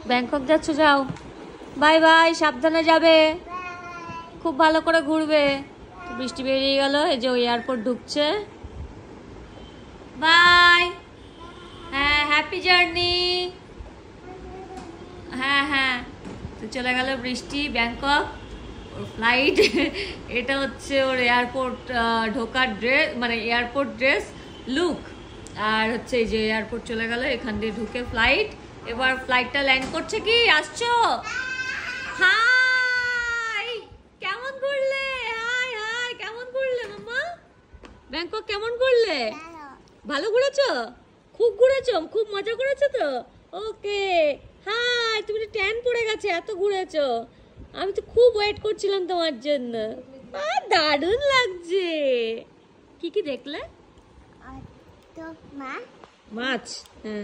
Bangkok যাচ্ছ, যাও। Bye bye, সাবধানে যাবে, খুব ভালো করে ঘুরবে। বৃষ্টি বেরিয়ে গেল, এই যে ওই এয়ারপোর্ট ঢুকছে। বাই। হ্যাঁ, হ্যাপি জার্নি। হ্যাঁ হ্যাঁ, তো চলে গেল বৃষ্টি। ব্যাংকক ওর ফ্লাইট। এটা হচ্ছে ওর এয়ারপোর্ট ঢোকার ড্রেস, মানে এয়ারপোর্ট ড্রেস লুক। আর হচ্ছে এই যে এয়ারপোর্ট চলে গেল, এখান দিয়ে ঢুকে ফ্লাইট। এবার ফ্লাইটটা ল্যান্ড করছে। কি আসছো? হাই, কেমন ঘুরলে? হাই হাই, কেমন ঘুরলে মাম্মা? ব্যাংকক কেমন ঘুরলে? ভালো ঘুরেছো? খুব ঘুরেছো? খুব মজা করেছো তো? ওকে। হাই, তুমি তো ট্যান পড়ে গেছে, এত ঘুরেছো। আমি তো খুব ওয়েট করছিলাম তোমার জন্য। দারুণ লাগছে। কি কি দেখলে? মাছ। হ্যাঁ।